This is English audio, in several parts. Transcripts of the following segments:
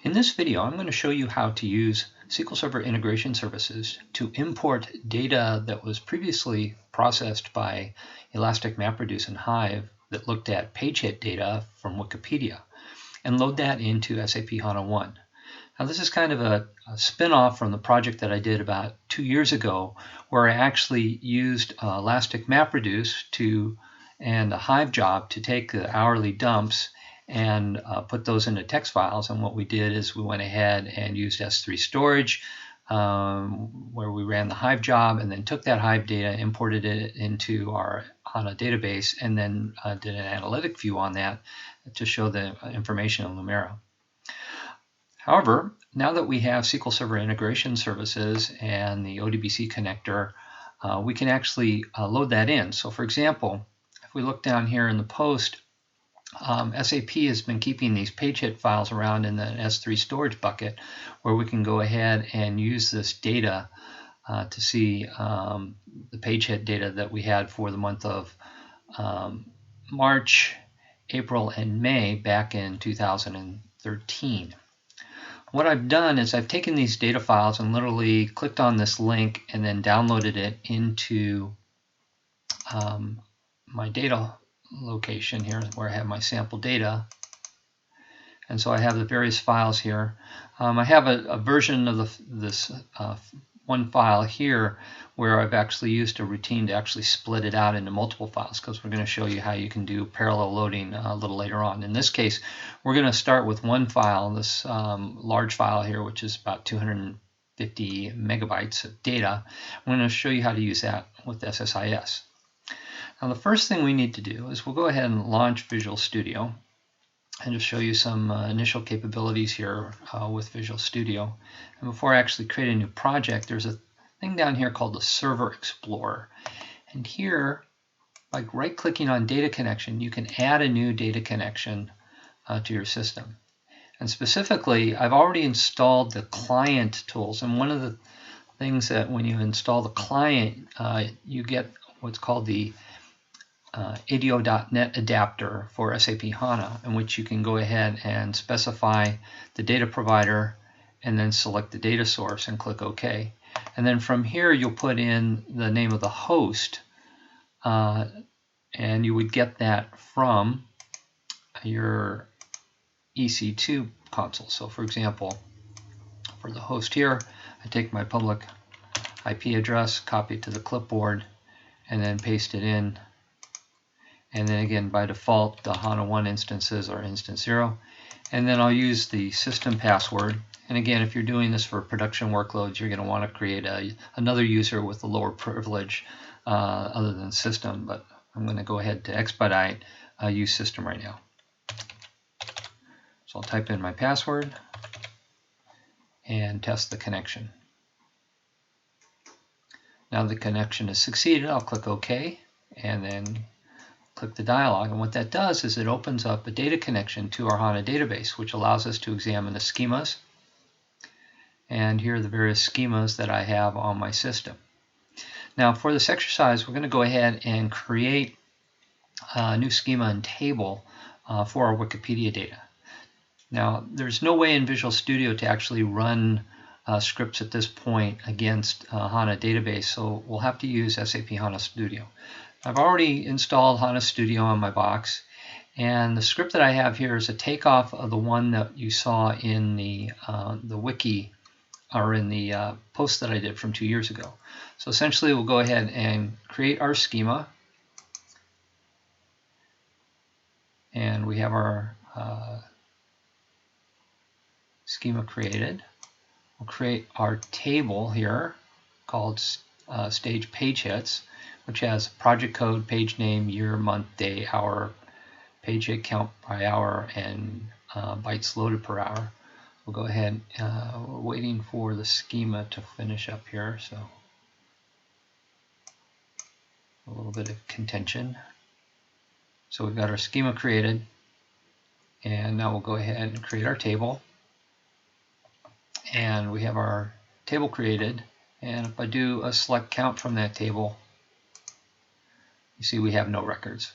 In this video, I'm going to show you how to use SQL Server integration services to import data that was previously processed by Elastic MapReduce and Hive that looked at page hit data from Wikipedia and load that into SAP HANA 1. Now this is kind of a spin-off from the project that I did about 2 years ago where I actually used Elastic MapReduce and a Hive job to take the hourly dumps and put those into text files. And what we did is we went ahead and used S3 storage where we ran the Hive job and then took that Hive data, imported it into our HANA database, and then did an analytic view on that to show the information in Lumira. However, now that we have SQL Server integration services and the ODBC connector, we can actually load that in. So for example, if we look down here in the post, SAP has been keeping these page hit files around in the S3 storage bucket where we can go ahead and use this data to see the page hit data that we had for the month of March, April, and May back in 2013. What I've done is I've taken these data files and literally clicked on this link and then downloaded it into my data location here where I have my sample data. And so I have the various files here. I have a version of this one file here where I've actually used a routine to actually split it out into multiple files, because we're going to show you how you can do parallel loading a little later on. In this case, we're going to start with one file, this large file here, which is about 250 megabytes of data. I'm going to show you how to use that with SSIS. Now the first thing we need to do is we'll go ahead and launch Visual Studio and just show you some initial capabilities here with Visual Studio. And before I actually create a new project, there's a thing down here called the Server Explorer. And here, by right-clicking on Data Connection, you can add a new data connection to your system. And specifically, I've already installed the client tools. And one of the things that when you install the client, you get what's called the ADO.NET adapter for SAP HANA, in which you can go ahead and specify the data provider and then select the data source and click OK. And then from here you'll put in the name of the host and you would get that from your EC2 console. So for example, for the host here, I take my public IP address, copy it to the clipboard, and then paste it in. And then again, by default, the HANA 1 instances are instance 0. And then I'll use the system password. And again, if you're doing this for production workloads, you're going to want to create another user with a lower privilege other than system. But I'm going to go ahead to expedite, use system right now. So I'll type in my password and test the connection. Now the connection has succeeded. I'll click OK and then click the dialog, and what that does is it opens up a data connection to our HANA database, which allows us to examine the schemas. And here are the various schemas that I have on my system. Now for this exercise, we're going to go ahead and create a new schema and table for our Wikipedia data. Now there's no way in Visual Studio to actually run scripts at this point against HANA database, so we'll have to use SAP HANA Studio. I've already installed HANA Studio on my box, and the script that I have here is a takeoff of the one that you saw in the wiki, or in the post that I did from 2 years ago. So essentially we'll go ahead and create our schema, and we have our schema created. We'll create our table here called stage page hits, which has project code, page name, year, month, day, hour, page hit count by hour, and bytes loaded per hour. We'll go ahead, we're waiting for the schema to finish up here, so a little bit of contention. So we've got our schema created, and now we'll go ahead and create our table. And we have our table created, and if I do a select count from that table, you see we have no records.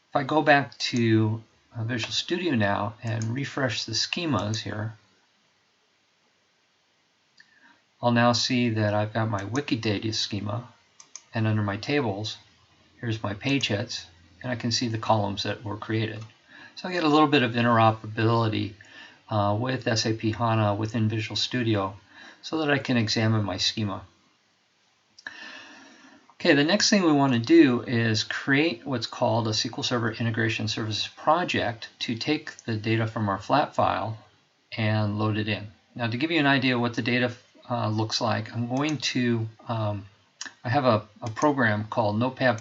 If I go back to Visual Studio now and refresh the schemas here, I'll now see that I've got my Wikidata schema, and under my tables, here's my page hits, and I can see the columns that were created. So I get a little bit of interoperability with SAP HANA within Visual Studio so that I can examine my schema. Okay, the next thing we want to do is create what's called a SQL Server Integration Services project to take the data from our flat file and load it in. Now, to give you an idea of what the data looks like, I'm going to, I have a program called Notepad++.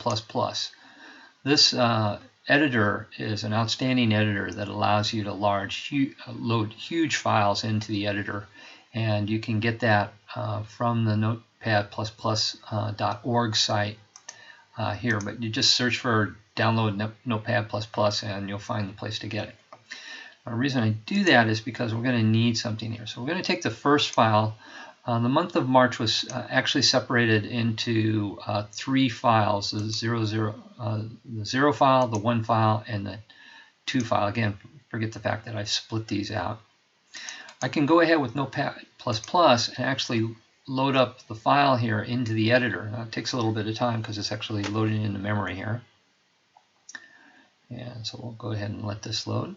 This editor is an outstanding editor that allows you to load huge files into the editor, and you can get that from the notepad++.org site here, but you just search for download Notepad++ and you'll find the place to get it. The reason I do that is because we're going to need something here. So we're going to take the first file. The month of March was actually separated into 3 files: the 0 file, the 1 file, and the 2 file. Again, forget the fact that I split these out. I can go ahead with Notepad++ and actually load up the file here into the editor. Now, it takes a little bit of time because it's actually loading into memory here. And so we'll go ahead and let this load.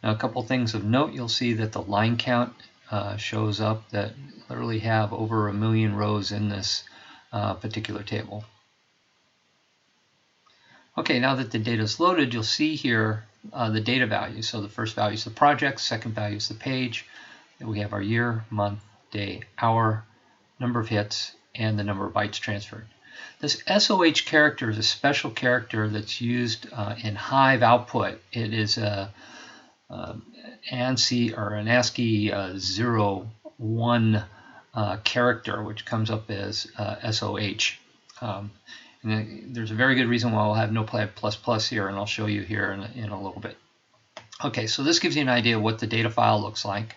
Now, a couple things of note: you'll see that the line count shows up, that literally have over 1 million rows in this particular table. Okay, now that the data is loaded, you'll see here the data values. So the first value is the project, second value is the page. Then we have our year, month, day, hour, number of hits, and the number of bytes transferred. This SOH character is a special character that's used in Hive output. It is a ANSI or an ASCII 01 character, which comes up as SOH. And there's a very good reason why we'll have Notepad++ here, and I'll show you here in a little bit. Okay, so this gives you an idea of what the data file looks like.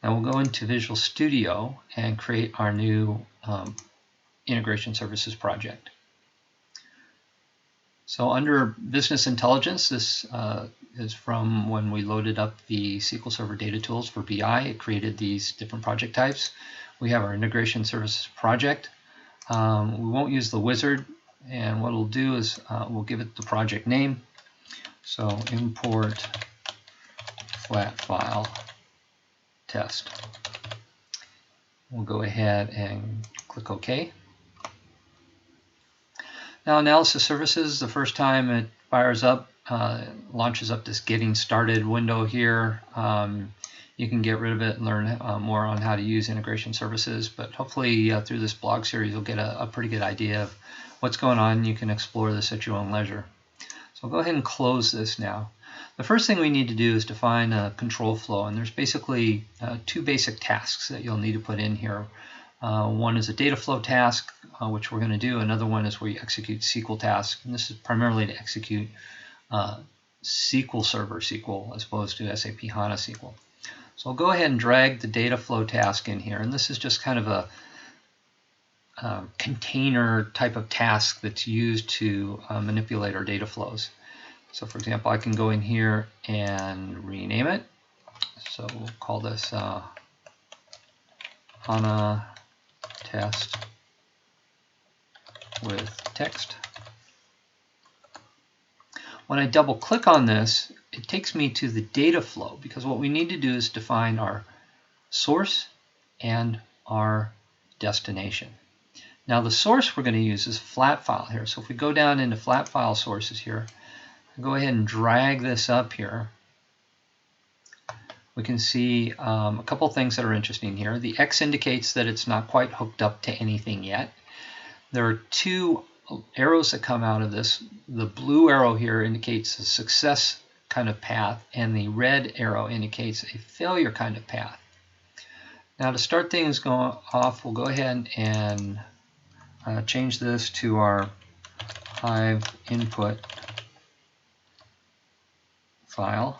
Now we'll go into Visual Studio and create our new integration services project. So under Business Intelligence, this is from when we loaded up the SQL Server data tools for BI. It created these different project types. We have our integration services project. We won't use the wizard, and what we'll do is we'll give it the project name. So import flat file test. We'll go ahead and click OK. Now, analysis services, the first time it fires up, launches up this getting started window here. You can get rid of it and learn more on how to use integration services, but hopefully through this blog series you'll get a pretty good idea of what's going on. You can explore this at your own leisure. So I'll go ahead and close this now. The first thing we need to do is define a control flow, and there's basically 2 basic tasks that you'll need to put in here. One is a data flow task, which we're going to do. Another one is where you execute SQL tasks, and this is primarily to execute SQL Server SQL as opposed to SAP HANA SQL. So I'll go ahead and drag the data flow task in here, and this is just kind of a container type of task that's used to manipulate our data flows. So for example, I can go in here and rename it. So we'll call this HANA test with text. When I double click on this, it takes me to the data flow, because what we need to do is define our source and our destination. Now the source we're going to use is a flat file here. So if we go down into flat file sources here, go ahead and drag this up here, we can see a couple things that are interesting here. The X indicates that it's not quite hooked up to anything yet. There are 2 arrows that come out of this. The blue arrow here indicates a success kind of path, and the red arrow indicates a failure kind of path. Now to start things going off, we'll go ahead and change this to our Hive input file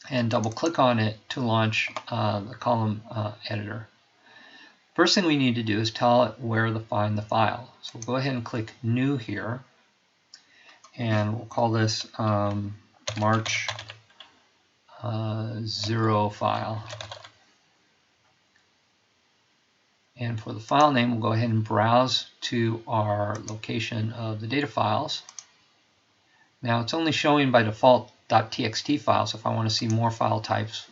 and double click on it to launch the column editor. First thing we need to do is tell it where to find the file. So we'll go ahead and click New here, and we'll call this March 0 file. And for the file name, we'll go ahead and browse to our location of the data files. Now it's only showing by default .txt files. If I want to see more file types,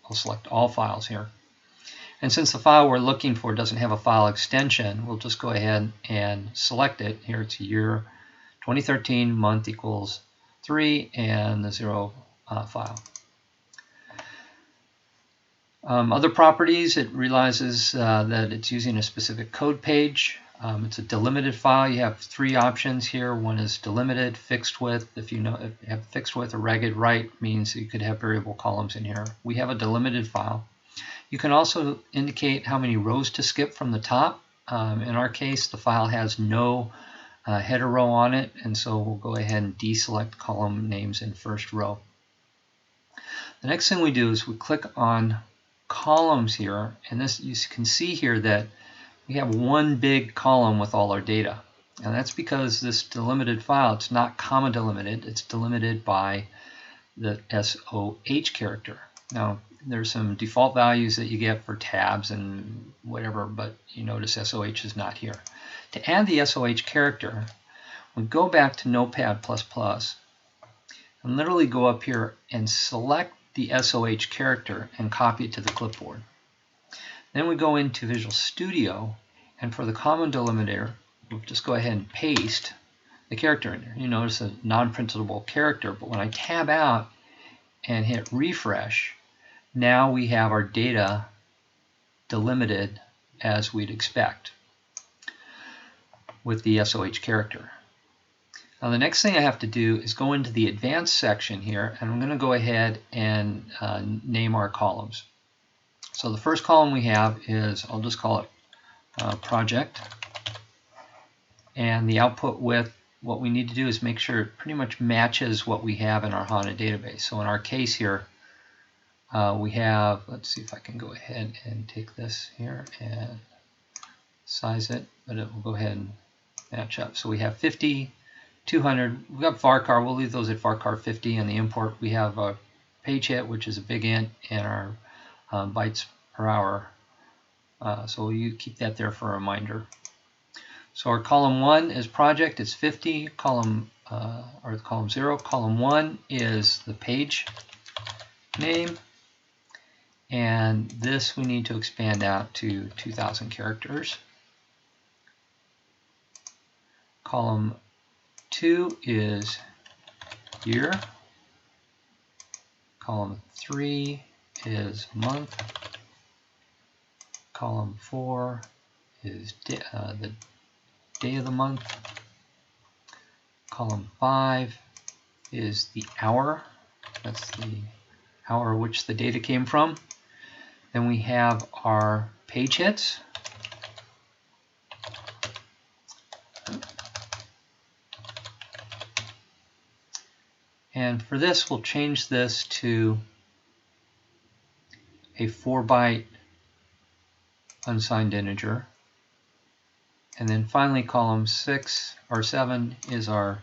I'll select all files here. And since the file we're looking for doesn't have a file extension, we'll just go ahead and select it. Here it's year 2013, month equals 3, and the 0 file. Other properties, it realizes that it's using a specific code page. It's a delimited file. You have 3 options here. One is delimited, fixed width. If you have fixed width or ragged right, means you could have variable columns in here. We have a delimited file. You can also indicate how many rows to skip from the top. In our case, the file has no header row on it, and so we'll go ahead and deselect column names in first row. The next thing we do is we click on columns here, and this, you can see here that we have one big column with all our data, and that's because this delimited file, it's not comma delimited, it's delimited by the SOH character. Now there's some default values that you get for tabs and whatever, but you notice SOH is not here. To add the SOH character, we go back to Notepad++ and literally go up here and select the SOH character and copy it to the clipboard. Then we go into Visual Studio, and for the comma delimiter, we'll just go ahead and paste the character in there. You notice a non-printable character, but when I tab out and hit refresh, now we have our data delimited as we'd expect with the SOH character. Now the next thing I have to do is go into the advanced section here, and I'm going to go ahead and name our columns. So the first column we have is, I'll just call it project, and the output width, what we need to do is make sure it pretty much matches what we have in our HANA database. So in our case here, we have, let's see if I can go ahead and take this here and size it, but it will go ahead and match up. So we have 50, 200, we've got varchar, we'll leave those at varchar 50, and the import we have a page hit, which is a big int, and our bytes per hour. So you keep that there for a reminder. So our column 1 is project, it's 50, column 0, column 1 is the page name, and this we need to expand out to 2,000 characters. Column 2 is year. Column 3 is month. Column 4 is the day of the month. Column 5 is the hour. That's the hour which the data came from. Then we have our page hits. And for this, we'll change this to a 4-byte unsigned integer. And then finally, column 6 or 7 is our,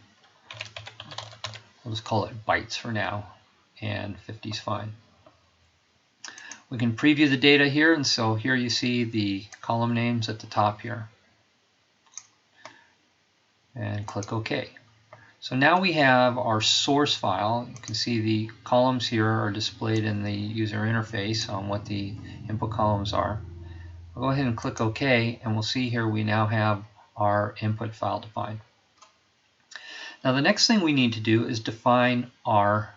we'll just call it bytes for now, and 50 is fine. We can preview the data here, and so here you see the column names at the top here. And click OK. So now we have our source file. You can see the columns here are displayed in the user interface on what the input columns are. I'll go ahead and click OK, and we'll see here we now have our input file defined. Now the next thing we need to do is define our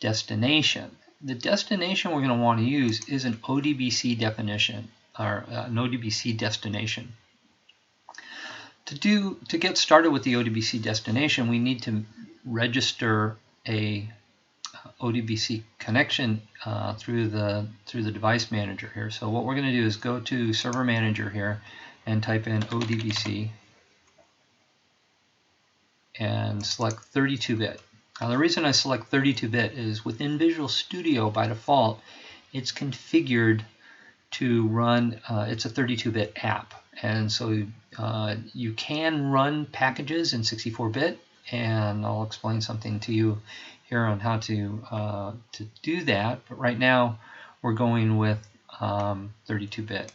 destination. The destination we're going to want to use is an ODBC definition, or an ODBC destination. To get started with the ODBC destination, we need to register a ODBC connection through the device manager here. So what we're going to do is go to Server Manager here and type in ODBC and select 32-bit. Now the reason I select 32-bit is within Visual Studio by default it's configured to run, it's a 32-bit app, and so You can run packages in 64-bit, and I'll explain something to you here on how to do that. But right now, we're going with 32-bit.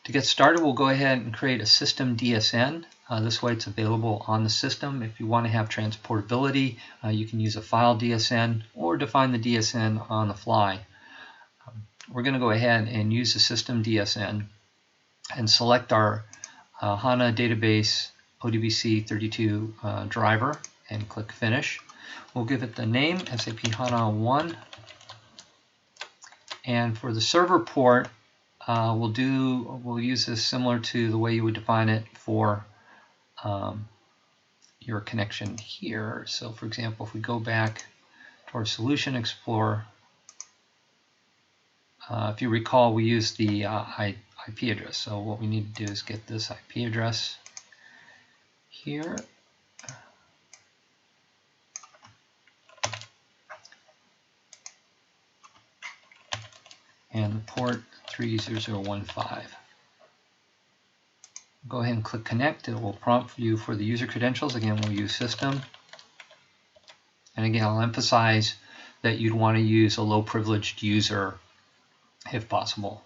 To get started, we'll go ahead and create a system DSN. This way it's available on the system. If you want to have transportability, you can use a file DSN or define the DSN on the fly. We're going to go ahead and use the system DSN and select our HANA database ODBC 32 driver and click Finish. We'll give it the name SAP HANA 1. And for the server port, we'll use this similar to the way you would define it for your connection here. So for example, if we go back to our Solution Explorer, if you recall, we used the IP address. So what we need to do is get this IP address here. And the port 30015. Go ahead and click Connect. It will prompt you for the user credentials. Again, we'll use System. And again, I'll emphasize that you'd want to use a low privileged user if possible.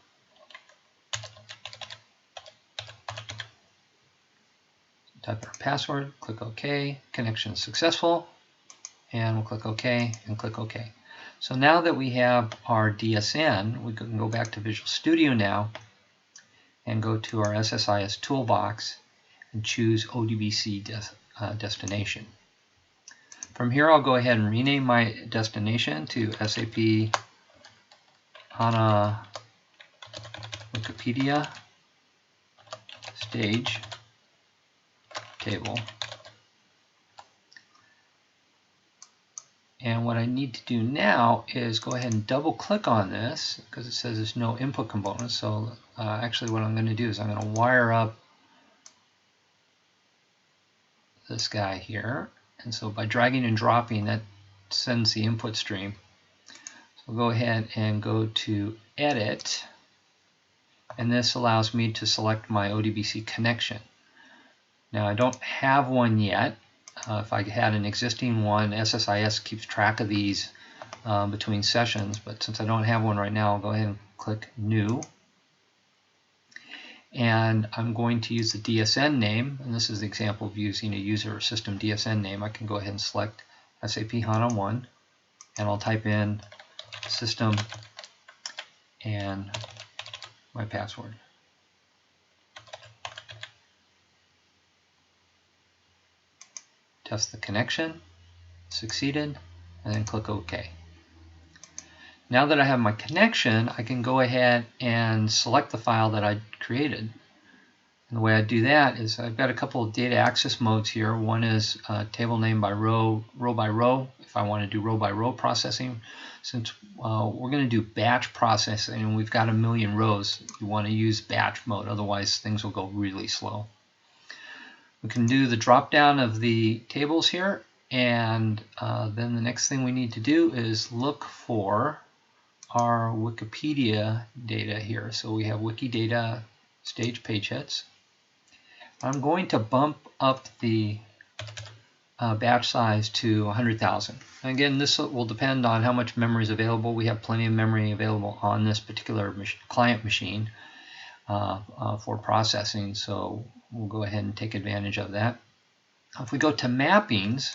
Type our password, click OK. Connection is successful. And we'll click OK and click OK. So now that we have our DSN, we can go back to Visual Studio now and go to our SSIS toolbox and choose ODBC destination. From here, I'll go ahead and rename my destination to SAP HANA Wikipedia Stage Table. And what I need to do now is go ahead and double click on this because it says there's no input component. So actually what I'm going to do is I'm going to wire up this guy here. And so by dragging and dropping, that sends the input stream. So we'll go ahead and go to Edit. And this allows me to select my ODBC connection. Now I don't have one yet. If I had an existing one, SSIS keeps track of these between sessions, but since I don't have one right now, I'll go ahead and click New. And I'm going to use the DSN name, and this is the example of using a user or system DSN name. I can go ahead and select SAP HANA 1, and I'll type in system and my password. Test the connection, succeeded, and then click OK. Now that I have my connection, I can go ahead and select the file that I created. And the way I do that is I've got a couple of data access modes here. One is table name by row, row by row, if I want to do row by row processing. Since we're going to do batch processing and we've got 1 million rows, you want to use batch mode, otherwise things will go really slow. We can do the drop down of the tables here, and then the next thing we need to do is look for our Wikipedia data here. So we have Wikidata stage page hits. I'm going to bump up the batch size to 100,000. Again, this will depend on how much memory is available. We have plenty of memory available on this particular client machine for processing, so we'll go ahead and take advantage of that. If we go to mappings,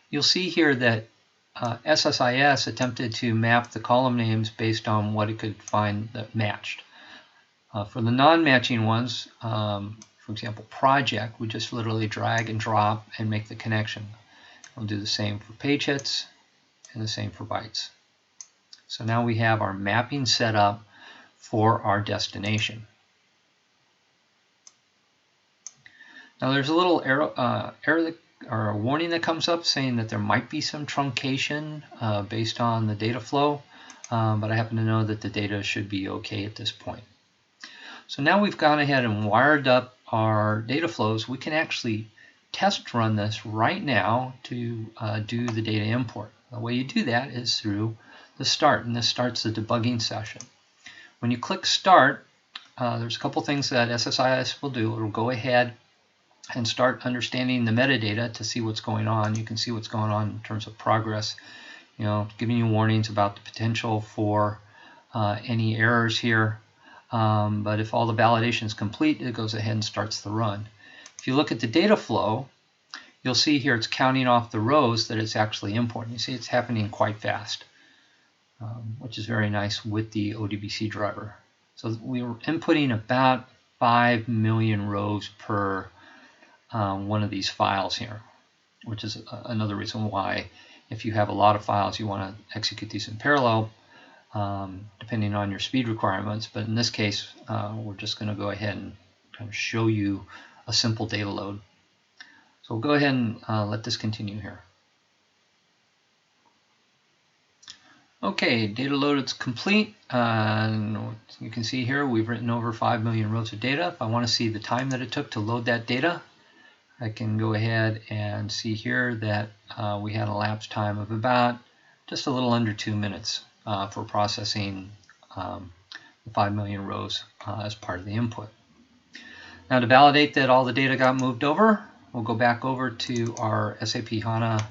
you'll see here that SSIS attempted to map the column names based on what it could find that matched. For the non-matching ones, for example, project, we just literally drag and drop and make the connection. We'll do the same for page hits and the same for bytes. So now we have our mapping set up for our destination. Now there's a little error or a warning that comes up saying that there might be some truncation based on the data flow, but I happen to know that the data should be okay at this point. So now we've gone ahead and wired up our data flows. We can actually test run this right now to do the data import. The way you do that is through the start, and this starts the debugging session. When you click Start, there's a couple things that SSIS will do. It'll go ahead and start understanding the metadata to see what's going on. You can see what's going on in terms of progress, giving you warnings about the potential for any errors here. But if all the validation is complete, it goes ahead and starts the run. If you look at the data flow, you'll see here it's counting off the rows that it's actually importing. You see it's happening quite fast, which is very nice with the ODBC driver. So we were inputting about 5 million rows per one of these files here, which is another reason why if you have a lot of files you want to execute these in parallel, depending on your speed requirements. But in this case, we're just going to go ahead and kind of show you a simple data load. So we'll go ahead and let this continue here. Okay, data load is complete. And you can see here we've written over 5 million rows of data. If I want to see the time that it took to load that data, I can go ahead and see here that we had a elapsed time of about just a little under 2 minutes for processing the 5 million rows as part of the input. Now to validate that all the data got moved over, we'll go back over to our SAP HANA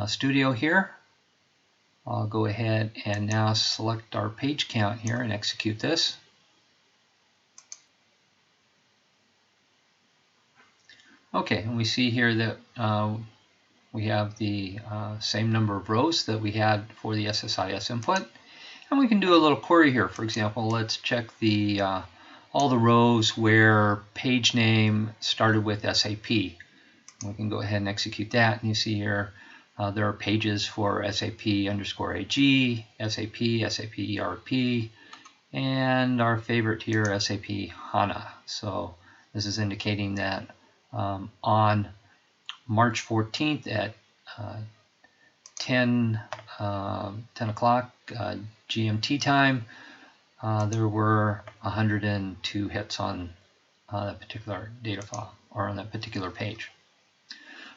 Studio here. I'll go ahead and now select our page count here and execute this. Okay, and we see here that we have the same number of rows that we had for the SSIS input. And we can do a little query here. For example, let's check the all the rows where page name started with SAP. We can go ahead and execute that, and you see here there are pages for SAP_AG, SAP, SAP ERP, and our favorite here, SAP HANA. So this is indicating that on March 14th at 10 o'clock GMT time, there were 102 hits on that particular data file or on that particular page.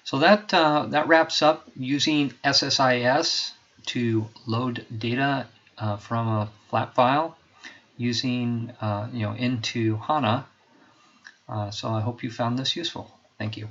So that wraps up using SSIS to load data from a flat file using into HANA. So I hope you found this useful. Thank you.